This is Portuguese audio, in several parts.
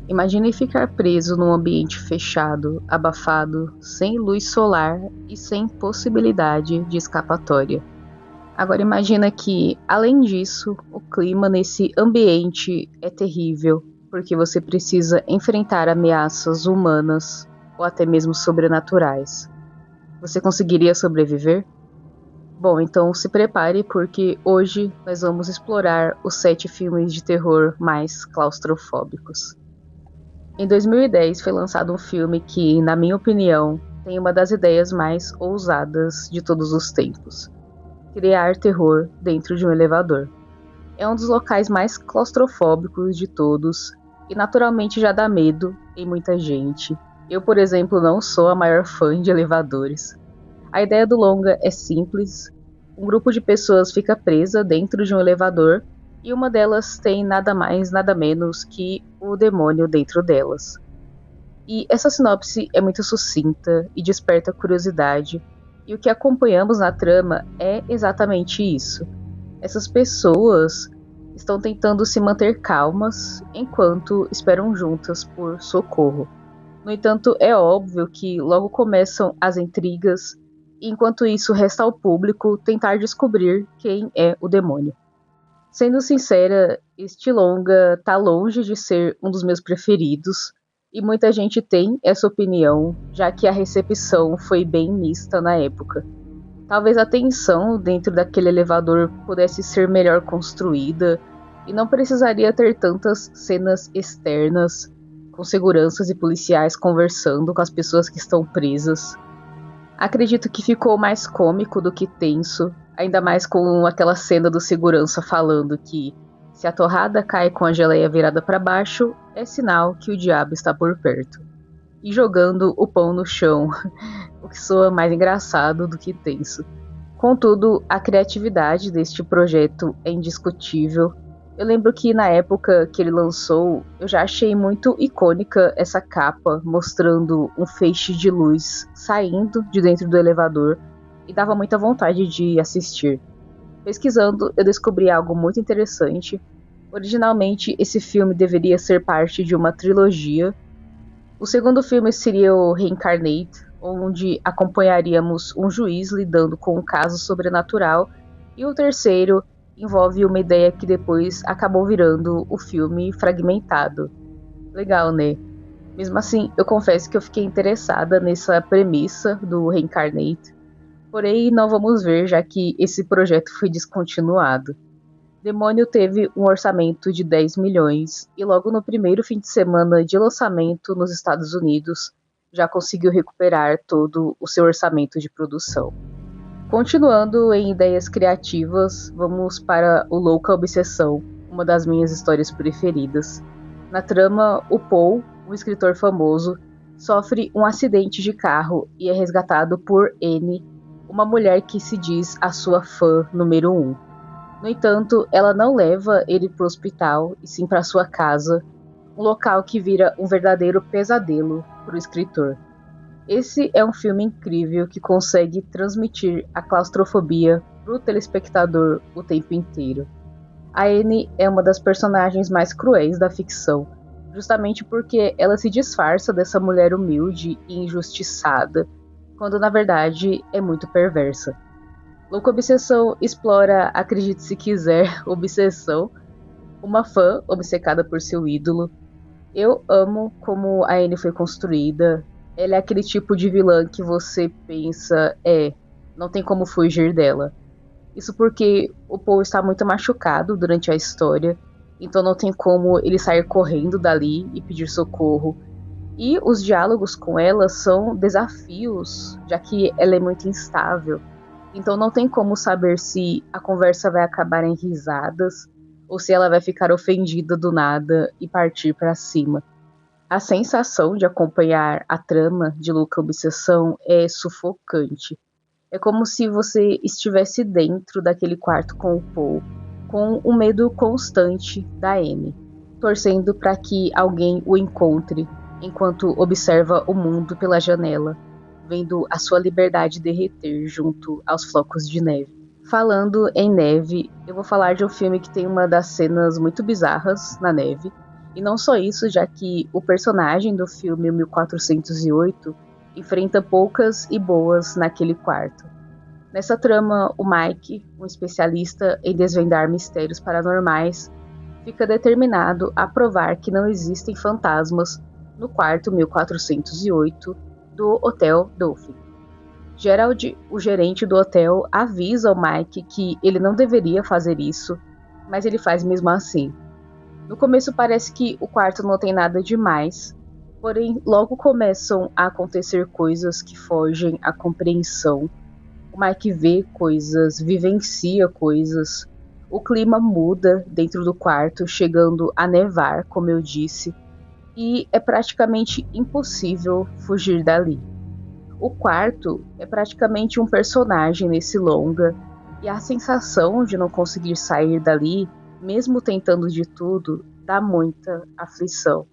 Imagine ficar preso num ambiente fechado, abafado, sem luz solar e sem possibilidade de escapatória. Agora imagina que, além disso, o clima nesse ambiente é terrível, porque você precisa enfrentar ameaças humanas ou até mesmo sobrenaturais. Você conseguiria sobreviver? Bom, então se prepare porque hoje nós vamos explorar os 7 filmes de terror mais claustrofóbicos. Em 2010 foi lançado um filme que, na minha opinião, tem uma das ideias mais ousadas de todos os tempos: criar terror dentro de um elevador. É um dos locais mais claustrofóbicos de todos e naturalmente já dá medo em muita gente. Eu, por exemplo, não sou a maior fã de elevadores. A ideia do longa é simples: um grupo de pessoas fica presa dentro de um elevador e uma delas tem nada mais, nada menos que o demônio dentro delas. E essa sinopse é muito sucinta e desperta curiosidade, e o que acompanhamos na trama é exatamente isso. Essas pessoas estão tentando se manter calmas enquanto esperam juntas por socorro. No entanto, é óbvio que logo começam as intrigas, e enquanto isso resta ao público tentar descobrir quem é o demônio. Sendo sincera, este longa tá longe de ser um dos meus preferidos, e muita gente tem essa opinião, já que a recepção foi bem mista na época. Talvez a tensão dentro daquele elevador pudesse ser melhor construída e não precisaria ter tantas cenas externas, com seguranças e policiais conversando com as pessoas que estão presas. Acredito que ficou mais cômico do que tenso, ainda mais com aquela cena do segurança falando que se a torrada cai com a geleia virada para baixo, é sinal que o diabo está por perto. E jogando o pão no chão, o que soa mais engraçado do que tenso. Contudo, a criatividade deste projeto é indiscutível. Eu lembro que na época que ele lançou, eu já achei muito icônica essa capa mostrando um feixe de luz saindo de dentro do elevador e dava muita vontade de assistir. Pesquisando, eu descobri algo muito interessante. Originalmente, esse filme deveria ser parte de uma trilogia. O segundo filme seria o Reincarnate, onde acompanharíamos um juiz lidando com um caso sobrenatural, e o terceiro envolve uma ideia que depois acabou virando o filme Fragmentado. Legal, né? Mesmo assim, eu confesso que eu fiquei interessada nessa premissa do Reincarnate, porém não vamos ver já que esse projeto foi descontinuado. Demônio teve um orçamento de 10 milhões e logo no primeiro fim de semana de lançamento nos Estados Unidos já conseguiu recuperar todo o seu orçamento de produção. Continuando em ideias criativas, vamos para o Louca Obsessão, uma das minhas histórias preferidas. Na trama, o Paul, um escritor famoso, sofre um acidente de carro e é resgatado por Anne, uma mulher que se diz a sua fã número 1. No entanto, ela não leva ele para o hospital, e sim para sua casa, um local que vira um verdadeiro pesadelo para o escritor. Esse é um filme incrível que consegue transmitir a claustrofobia para o telespectador o tempo inteiro. A Anne é uma das personagens mais cruéis da ficção, justamente porque ela se disfarça dessa mulher humilde e injustiçada, quando na verdade é muito perversa. Louca Obsessão explora, acredite se quiser, obsessão, uma fã obcecada por seu ídolo. Eu amo como a Anne foi construída. Ela é aquele tipo de vilã que você pensa, não tem como fugir dela. Isso porque o Paul está muito machucado durante a história, então não tem como ele sair correndo dali e pedir socorro. E os diálogos com ela são desafios, já que ela é muito instável. Então não tem como saber se a conversa vai acabar em risadas ou se ela vai ficar ofendida do nada e partir para cima. A sensação de acompanhar a trama de Louca Obsessão é sufocante. É como se você estivesse dentro daquele quarto com o Paul, com um medo constante da Anne, torcendo para que alguém o encontre enquanto observa o mundo pela janela, vendo a sua liberdade derreter junto aos flocos de neve. Falando em neve, eu vou falar de um filme que tem uma das cenas muito bizarras na neve, E não só isso, já que o personagem do filme 1408 enfrenta poucas e boas naquele quarto. Nessa trama, o Mike, um especialista em desvendar mistérios paranormais, fica determinado a provar que não existem fantasmas no quarto 1408 do Hotel Dolphin. Gerald, o gerente do hotel, avisa ao Mike que ele não deveria fazer isso, mas ele faz mesmo assim. No começo parece que o quarto não tem nada demais, porém logo começam a acontecer coisas que fogem à compreensão. O Mike vê coisas, vivencia coisas, o clima muda dentro do quarto, chegando a nevar, como eu disse, e é praticamente impossível fugir dali. O quarto é praticamente um personagem nesse longa, e a sensação de não conseguir sair dali, mesmo tentando de tudo, dá muita aflição.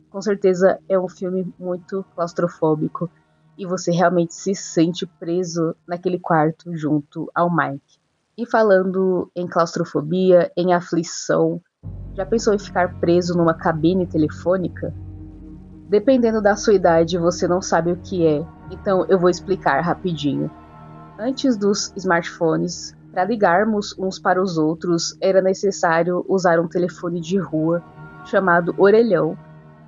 Com certeza é um filme muito claustrofóbico e você realmente se sente preso naquele quarto junto ao Mike. E falando em claustrofobia, em aflição, já pensou em ficar preso numa cabine telefônica? Dependendo da sua idade, você não sabe o que é, então eu vou explicar rapidinho. Antes dos smartphones, para ligarmos uns para os outros, era necessário usar um telefone de rua chamado orelhão,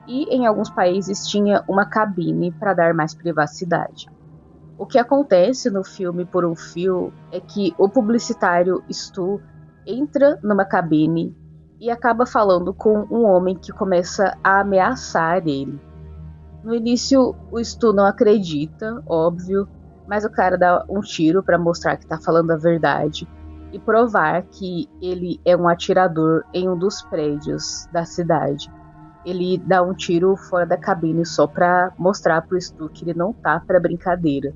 e em alguns países tinha uma cabine para dar mais privacidade. O que acontece no filme Por um Fio é que o publicitário Stu entra numa cabine e acaba falando com um homem que começa a ameaçar ele. No início, o Stu não acredita, óbvio, mas o cara dá um tiro para mostrar que tá falando a verdade e provar que ele é um atirador em um dos prédios da cidade. Ele dá um tiro fora da cabine só para mostrar pro Stu que ele não tá para brincadeira.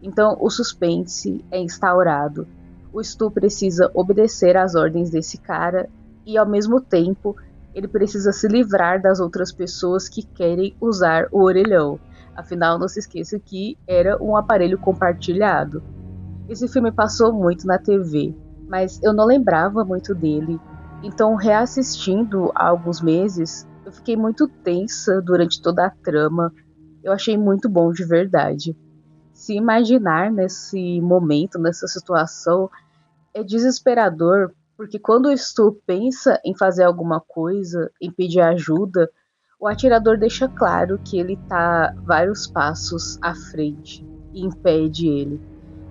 Então o suspense é instaurado. O Stu precisa obedecer às ordens desse cara e ao mesmo tempo ele precisa se livrar das outras pessoas que querem usar o orelhão. Afinal, não se esqueça que era um aparelho compartilhado. Esse filme passou muito na TV, mas eu não lembrava muito dele. Então, reassistindo há alguns meses, eu fiquei muito tensa durante toda a trama. Eu achei muito bom de verdade. Se imaginar nesse momento, nessa situação, é desesperador, porque quando o Stu pensa em fazer alguma coisa, em pedir ajuda, o atirador deixa claro que ele está vários passos à frente e impede ele.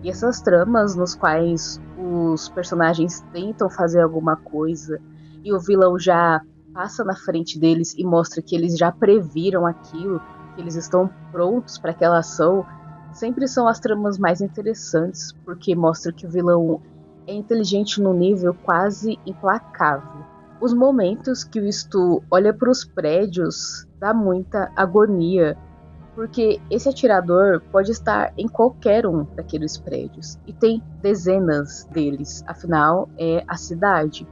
E essas tramas nos quais os personagens tentam fazer alguma coisa e o vilão já passa na frente deles e mostra que eles já previram aquilo, que eles estão prontos para aquela ação, sempre são as tramas mais interessantes, porque mostra que o vilão é inteligente num nível quase implacável. Os momentos que o Stu olha para os prédios dá muita agonia, porque esse atirador pode estar em qualquer um daqueles prédios, e tem dezenas deles, afinal é a cidade.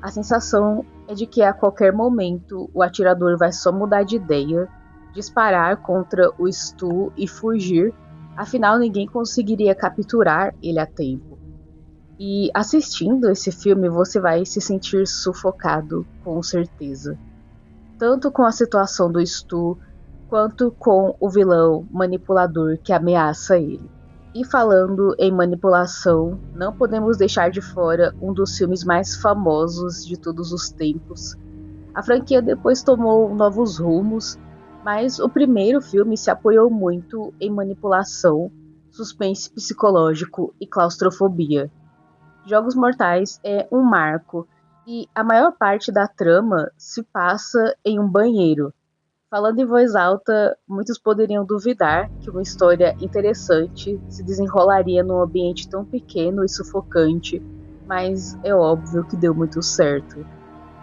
A sensação é de que a qualquer momento o atirador vai só mudar de ideia, disparar contra o Stu e fugir, afinal ninguém conseguiria capturar ele a tempo. E assistindo esse filme você vai se sentir sufocado, com certeza. Tanto com a situação do Stu, quanto com o vilão manipulador que ameaça ele. E falando em manipulação, não podemos deixar de fora um dos filmes mais famosos de todos os tempos. A franquia depois tomou novos rumos, mas o primeiro filme se apoiou muito em manipulação, suspense psicológico e claustrofobia. Jogos Mortais é um marco, e a maior parte da trama se passa em um banheiro. Falando em voz alta, muitos poderiam duvidar que uma história interessante se desenrolaria num ambiente tão pequeno e sufocante, mas é óbvio que deu muito certo.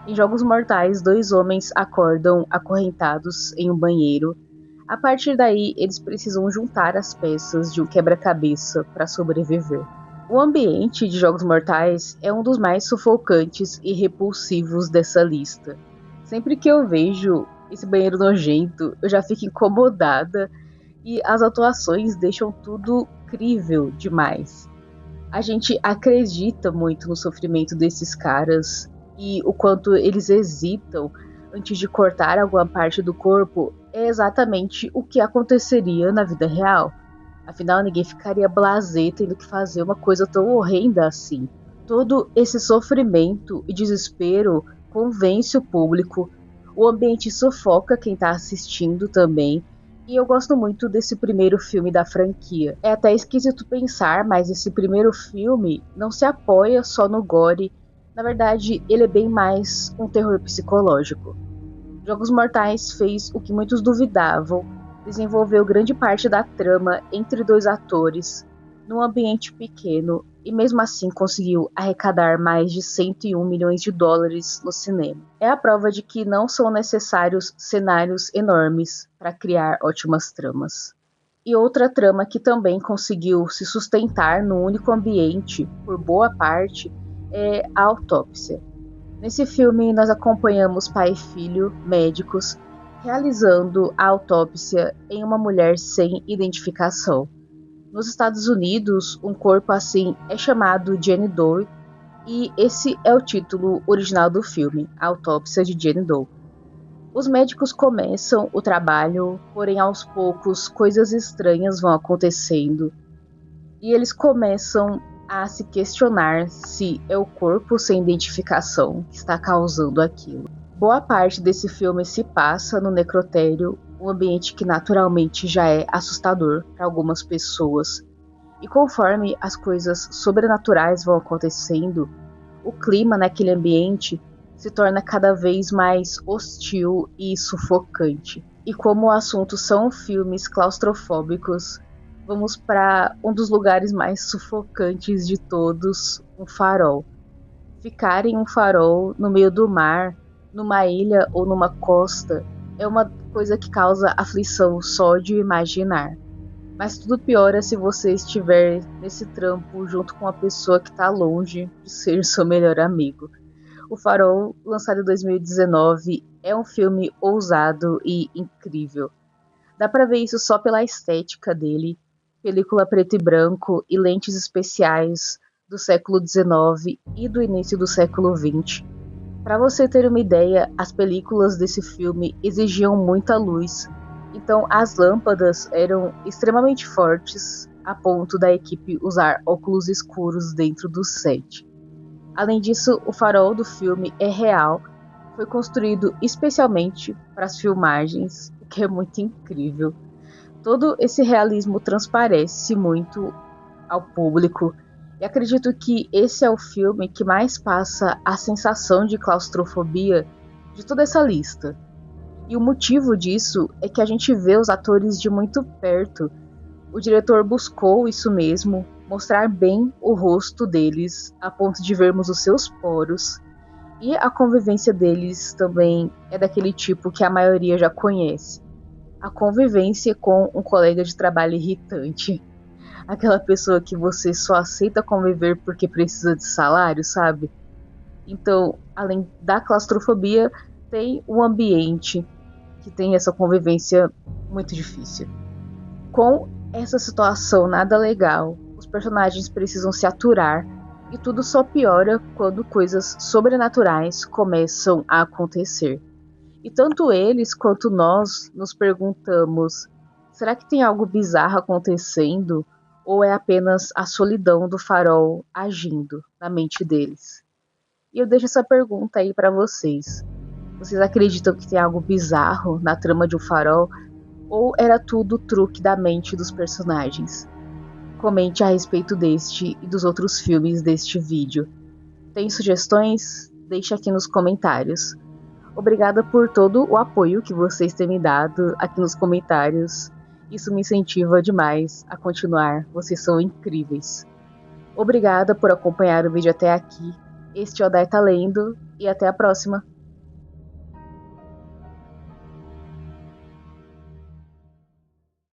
Em Jogos Mortais, dois homens acordam acorrentados em um banheiro. A partir daí, eles precisam juntar as peças de um quebra-cabeça para sobreviver. O ambiente de Jogos Mortais é um dos mais sufocantes e repulsivos dessa lista. Sempre que eu vejo esse banheiro nojento, eu já fico incomodada e as atuações deixam tudo crível demais. A gente acredita muito no sofrimento desses caras e o quanto eles hesitam antes de cortar alguma parte do corpo é exatamente o que aconteceria na vida real. Afinal, ninguém ficaria blasé tendo que fazer uma coisa tão horrenda assim. Todo esse sofrimento e desespero convence o público, o ambiente sufoca quem está assistindo também, e eu gosto muito desse primeiro filme da franquia. É até esquisito pensar, mas esse primeiro filme não se apoia só no gore, na verdade ele é bem mais um terror psicológico. Jogos Mortais fez o que muitos duvidavam, desenvolveu grande parte da trama entre dois atores, num ambiente pequeno, e mesmo assim conseguiu arrecadar mais de 101 milhões de dólares no cinema. É a prova de que não são necessários cenários enormes para criar ótimas tramas. E outra trama que também conseguiu se sustentar no único ambiente por boa parte é A Autópsia. Nesse filme, nós acompanhamos pai e filho, médicos, realizando a autópsia em uma mulher sem identificação. Nos Estados Unidos, um corpo assim é chamado Jane Doe, e esse é o título original do filme, A Autópsia de Jane Doe. Os médicos começam o trabalho, porém aos poucos coisas estranhas vão acontecendo, e eles começam a se questionar se é o corpo sem identificação que está causando aquilo. Boa parte desse filme se passa no necrotério, um ambiente que naturalmente já é assustador para algumas pessoas. E conforme as coisas sobrenaturais vão acontecendo, o clima naquele ambiente se torna cada vez mais hostil e sufocante. E como o assunto são filmes claustrofóbicos, vamos para um dos lugares mais sufocantes de todos, um farol. Ficar em um farol no meio do mar, numa ilha ou numa costa, é uma coisa que causa aflição só de imaginar. Mas tudo piora se você estiver nesse trampo junto com uma pessoa que está longe de ser seu melhor amigo. O Farol, lançado em 2019, é um filme ousado e incrível. Dá pra ver isso só pela estética dele, película preto e branco e lentes especiais do século XIX e do início do século XX. Para você ter uma ideia, as películas desse filme exigiam muita luz, então as lâmpadas eram extremamente fortes a ponto da equipe usar óculos escuros dentro do set. Além disso, o farol do filme é real, foi construído especialmente para as filmagens, o que é muito incrível. Todo esse realismo transparece muito ao público, e acredito que esse é o filme que mais passa a sensação de claustrofobia de toda essa lista. E o motivo disso é que a gente vê os atores de muito perto. O diretor buscou isso mesmo, mostrar bem o rosto deles, a ponto de vermos os seus poros. E a convivência deles também é daquele tipo que a maioria já conhece. A convivência com um colega de trabalho irritante. Aquela pessoa que você só aceita conviver porque precisa de salário, sabe? Então, além da claustrofobia, tem um ambiente que tem essa convivência muito difícil. Com essa situação nada legal, os personagens precisam se aturar e tudo só piora quando coisas sobrenaturais começam a acontecer. E tanto eles quanto nós nos perguntamos: será que tem algo bizarro acontecendo? Ou é apenas a solidão do farol agindo na mente deles? E eu deixo essa pergunta aí para vocês. Vocês acreditam que tem algo bizarro na trama de O Farol? Ou era tudo truque da mente dos personagens? Comente a respeito deste e dos outros filmes deste vídeo. Tem sugestões? Deixe aqui nos comentários. Obrigada por todo o apoio que vocês têm me dado aqui nos comentários. Isso me incentiva demais a continuar. Vocês são incríveis. Obrigada por acompanhar o vídeo até aqui. Este é o Dai Tá Lendo e até a próxima.